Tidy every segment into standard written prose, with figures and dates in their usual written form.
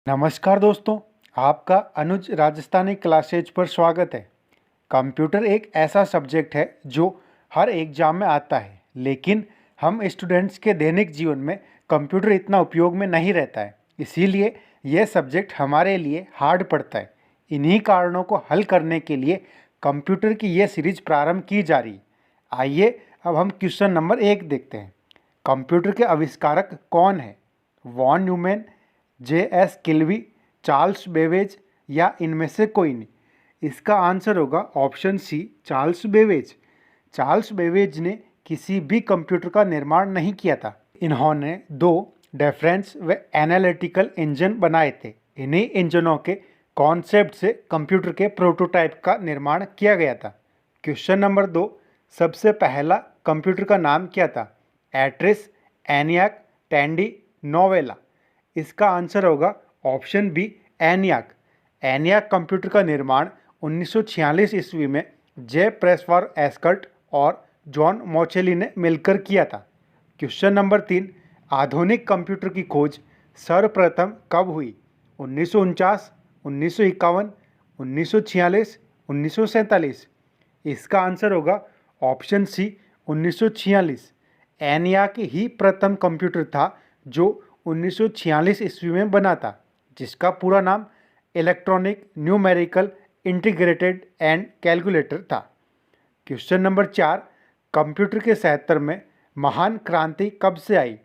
नमस्कार दोस्तों, आपका अनुज राजस्थानी क्लासेज पर स्वागत है। कंप्यूटर एक ऐसा सब्जेक्ट है जो हर एग्जाम में आता है, लेकिन हम स्टूडेंट्स के दैनिक जीवन में कंप्यूटर इतना उपयोग में नहीं रहता है। इसीलिए यह सब्जेक्ट हमारे लिए हार्ड पड़ता है। इन्हीं कारणों को हल करने के लिए कंप्यूटर की यह सीरीज प्रारंभ की जा रही है। आइए अब हम क्वेश्चन नंबर 1 देखते हैं। कंप्यूटर के आविष्कारक कौन है? Von Neumann, J.S. Kilby, Charles Babbage या इनमें से कोई नहीं? इसका आंसर होगा option C, Charles Babbage. Charles Babbage ने किसी भी कंप्यूटर का निर्माण नहीं किया था। इन्होंने 2 डिफरेंस व एनालिटिकल इंजन बनाए थे। इन्हीं इंजनों के कॉन्सेप्ट से कंप्यूटर के प्रोटोटाइप का निर्माण किया गया था। क्वेश्चन नंबर 2, सबसे पहला कंप्यूटर का नाम क्या था? एट्रिस, एनियाक, टैंडी, नोवेला? इसका आंसर होगा option B, ENIAC. ENIAC computer का निर्माण 1946 ईस्वी में जे प्रेसफॉर एस्कर्ट और जॉन मोचेली ने मिलकर किया था। क्वेश्चन नंबर 3, आधुनिक कंप्यूटर की खोज सर्वप्रथम कब हुई? 1949, 1951, 1946, 1947? इसका आंसर होगा ऑप्शन सी, 1946। एनियाक ही प्रथम कंप्यूटर था जो 1946 ईस्वी में बना था, जिसका पूरा नाम electronic numerical integrated and calculator था। क्वेश्चन नंबर 4, कंप्यूटर के क्षेत्र में महान क्रांति कब से आई?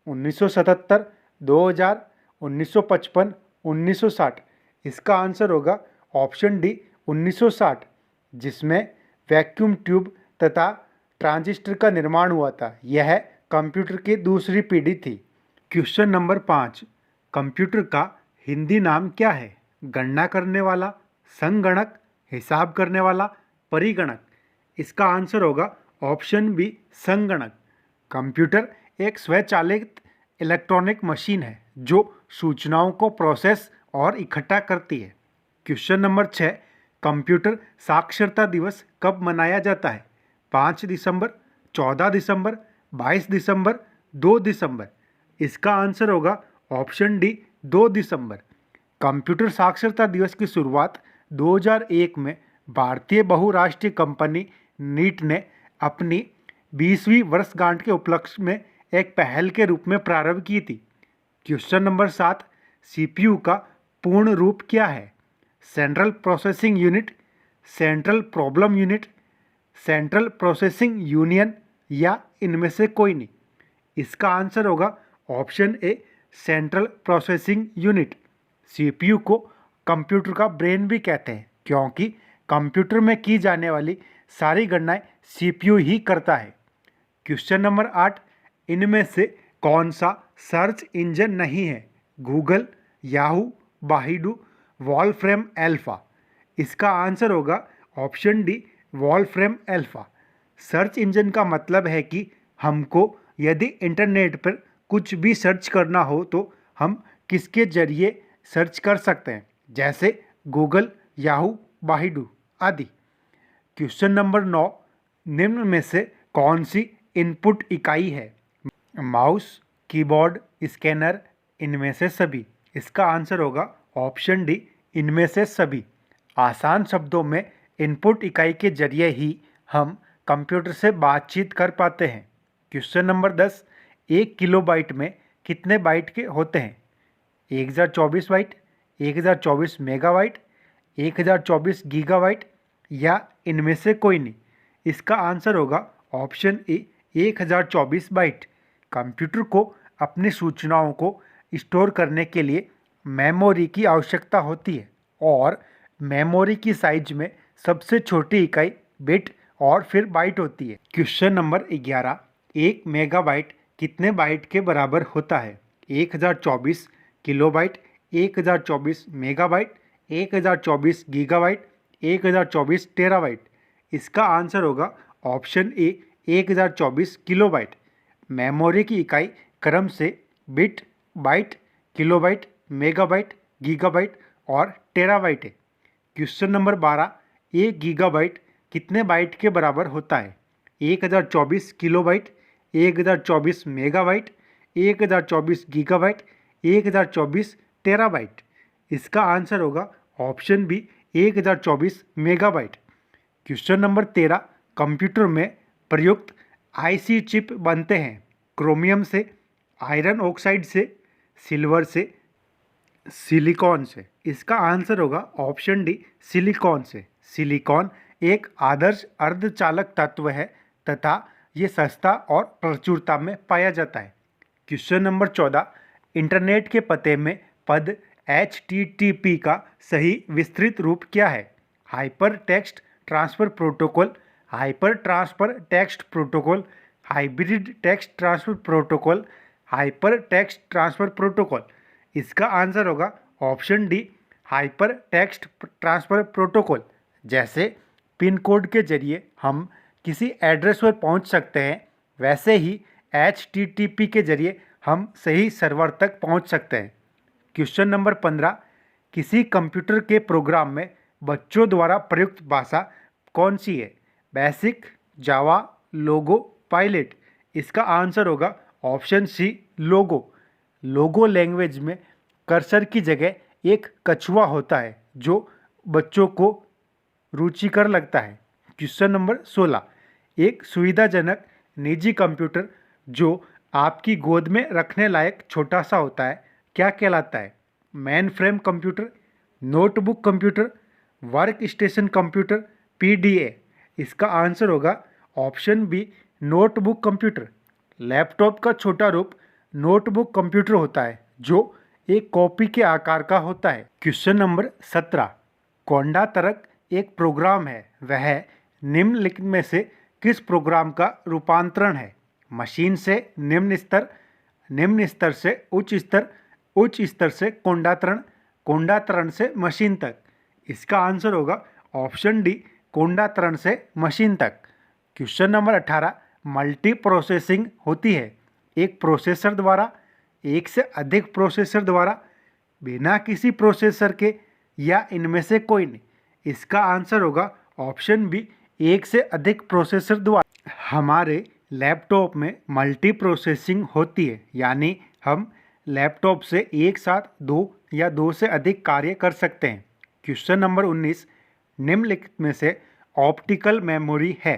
1977, 2000, 1955, 1960? इसका आंसर होगा ऑप्शन डी, 1960, जिसमें वैक्यूम ट्यूब तथा ट्रांजिस्टर का निर्माण हुआ था। यह कंप्यूटर की दूसरी पीढ़ी थी। क्वेश्चन नंबर 5, कंप्यूटर का हिंदी नाम क्या है? गणना करने वाला, संगणक, हिसाब करने वाला, परिगणक? इसका आंसर होगा ऑप्शन बी, संगणक। कंप्यूटर एक स्वचालित इलेक्ट्रॉनिक मशीन है जो सूचनाओं को प्रोसेस और इकट्ठा करती है। क्वेश्चन नंबर 6, कंप्यूटर साक्षरता दिवस कब मनाया जाता है? 5 दिसंबर, 14 दिसंबर, 22 दिसंबर, 2 दिसंबर? इसका आंसर होगा ऑप्शन डी, 2 दिसंबर। कंप्यूटर साक्षरता दिवस की शुरुआत 2001 में भारतीय बहुराष्ट्रीय कंपनी नीट ने अपनी 20वीं वर्षगांठ के उपलक्ष्य में एक पहल के रूप में प्रारंभ की थी। क्वेश्चन नंबर 7, सीपीयू का पूर्ण रूप क्या है? Central processing unit, central problem unit, central processing union या इनमें से कोई नहीं? इसका आंसर होगा ऑप्शन ए, सेंट्रल प्रोसेसिंग यूनिट। सीपीयू को कंप्यूटर का ब्रेन भी कहते हैं क्योंकि कंप्यूटर में की जाने वाली सारी गणनाएं सीपीयू ही करता है। क्वेश्चन नंबर 8, इनमें से कौन सा सर्च इंजन नहीं है? Google, Yahoo, Baidu, Wolfram Alpha? इसका आंसर होगा option D, Wolfram Alpha. Search engine का मतलब है कि हमको यदि इंटरनेट पर कुछ भी सर्च करना हो तो हम किसके जरिए सर्च कर सकते हैं, जैसे गूगल, याहू, बाहिडू आदि। क्वेश्चन नंबर 9, निम्न में से कौन सी इनपुट इकाई है? माउस, कीबोर्ड, स्कैनर, इनमें से सभी? इसका आंसर होगा ऑप्शन डी, इनमें से सभी। आसान शब्दों में इनपुट इकाई के जरिए ही हम कंप्यूटर से बातचीत कर पाते हैं। क्वेश्चन नंबर 10, 1 किलोबाइट में कितने बाइट के होते हैं? 1024 बाइट, 1024 मेगाबाइट, 1024 गीगाबाइट या इनमें से कोई नहीं? इसका आंसर होगा ऑप्शन ए, 1024 बाइट। कंप्यूटर को अपनी सूचनाओं को स्टोर करने के लिए मेमोरी की आवश्यकता होती है और मेमोरी की साइज में सबसे छोटी इकाई बिट और फिर बाइट होती है। क्वेश्चन नंबर 11, 1 मेगाबाइट कितने बाइट के बराबर होता है? 1024 किलोबाइट, 1024 मेगाबाइट, 1024 गीगाबाइट, 1024 टेराबाइट? इसका आंसर होगा ऑप्शन ए, 1024 किलोबाइट। मेमोरी की इकाई क्रम से bit, byte, kilobyte, megabyte, gigabyte और टेराबाइट है। क्वेश्चन नंबर 12, 1 गीगाबाइट कितने बाइट के बराबर होता है? 1024 किलोबाइट, 1024 मेगाबाइट, 1024 गीगाबाइट, 1024 टेराबाइट? इसका आंसर होगा option B 1024 megabyte. Question number 13, computer में प्रयुक्त आईसी चिप बनते हैं क्रोमियम से, आयरन ऑक्साइड से, सिल्वर से, सिलिकॉन से। इसका आंसर होगा ऑप्शन डी सिलिकॉन से। सिलिकॉन एक आदर्श अर्धचालक तत्व है तथा ये सस्ता और प्रचुरता में पाया जाता है। क्वेश्चन नंबर 14, इंटरनेट के पते में पद HTTP का सही विस्तृत रूप क्या है? Hyper text transfer protocol, hyper transfer text protocol, hybrid text transfer protocol, hyper text transfer protocol. इसका आंसर होगा option D hyper text transfer protocol. जैसे पिन कोड के जरिए हम किसी एड्रेस पर पहुंच सकते हैं, वैसे ही HTTP के जरिए हम सही सर्वर तक पहुंच सकते हैं। क्वेश्चन नंबर 15, किसी कंप्यूटर के प्रोग्राम में बच्चों द्वारा प्रयुक्त भाषा कौन सी है? बेसिक, जावा, लोगो, पायलट। इसका आंसर होगा ऑप्शन सी लोगो। लोगो लैंग्वेज में कर्सर की जगह एक कछुआ होता है जो बच्चों को रुचिकर लगता है। क्वेश्चन नंबर 16, एक सुविधाजनक निजी कंप्यूटर जो आपकी गोद में रखने लायक छोटा सा होता है क्या कहलाता है? Mainframe computer, notebook computer, workstation computer, PDA। इसका आंसर होगा option B notebook computer. Laptop का छोटा रूप नोटबुक कंप्यूटर होता है जो एक कॉपी के आकार का होता है। क्वेश्चन नंबर 17, कोंडा तर्क एक प्रोग्राम है, वह निम्नलिखित में से किस प्रोग्राम का रूपांतरण है? मशीन से निम्न स्तर, निम्न स्तर से उच्च स्तर, उच्च स्तर से कोंडातरण, कोंडातरण से मशीन तक। इसका आंसर होगा ऑप्शन डी कोंडातरण से मशीन तक। क्वेश्चन नंबर 18, मल्टी प्रोसेसिंग होती है एक प्रोसेसर द्वारा, एक से अधिक प्रोसेसर द्वारा, बिना किसी प्रोसेसर के, या इनमें से कोई नहीं। इसका आंसर होगा ऑप्शन बी एक से अधिक प्रोसेसर द्वारा। हमारे लैपटॉप में मल्टी प्रोसेसिंग होती है, यानी हम लैपटॉप से एक साथ दो या दो से अधिक कार्य कर सकते हैं। क्वेश्चन नंबर 19, निम्नलिखित में से ऑप्टिकल मेमोरी है?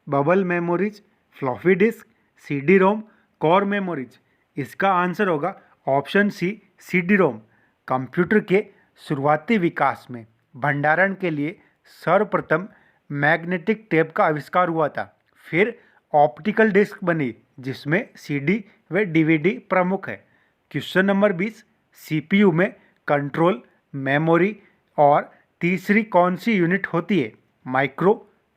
Bubble memories, floppy disk, CD-ROM, core memories. इसका आंसर होगा ऑप्शन सी CD-ROM। कंप्यूटर के शुरुआती विकास में भंडारण के लिए सर्वप्रथम मैग्नेटिक टेप का आविष्कार हुआ था, फिर ऑप्टिकल डिस्क बनी जिसमें CD व DVD प्रमुख है। क्वेश्चन नंबर 20, CPU में कंट्रोल, मेमोरी और तीसरी कौन सी यूनिट होती है? Micro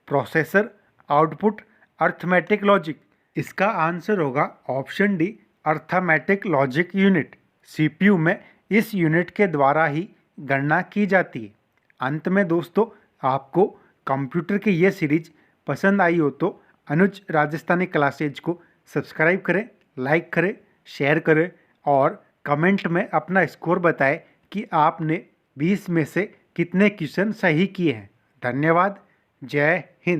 processor, output, arithmetic logic. इसका आंसर होगा option D arithmetic logic unit. CPU में इस यूनिट के द्वारा ही गणना की जाती है। अंत में दोस्तों, आपको कंप्यूटर की ये सीरीज पसंद आई हो तो अनुज राजस्थानी क्लासेज को सब्सक्राइब करें, लाइक करें, शेयर करें और कमेंट में अपना स्कोर बताएं कि आपने 20 में से कितने क्वेश्चन सही किए हैं। धन्यवाद। जय हिंद।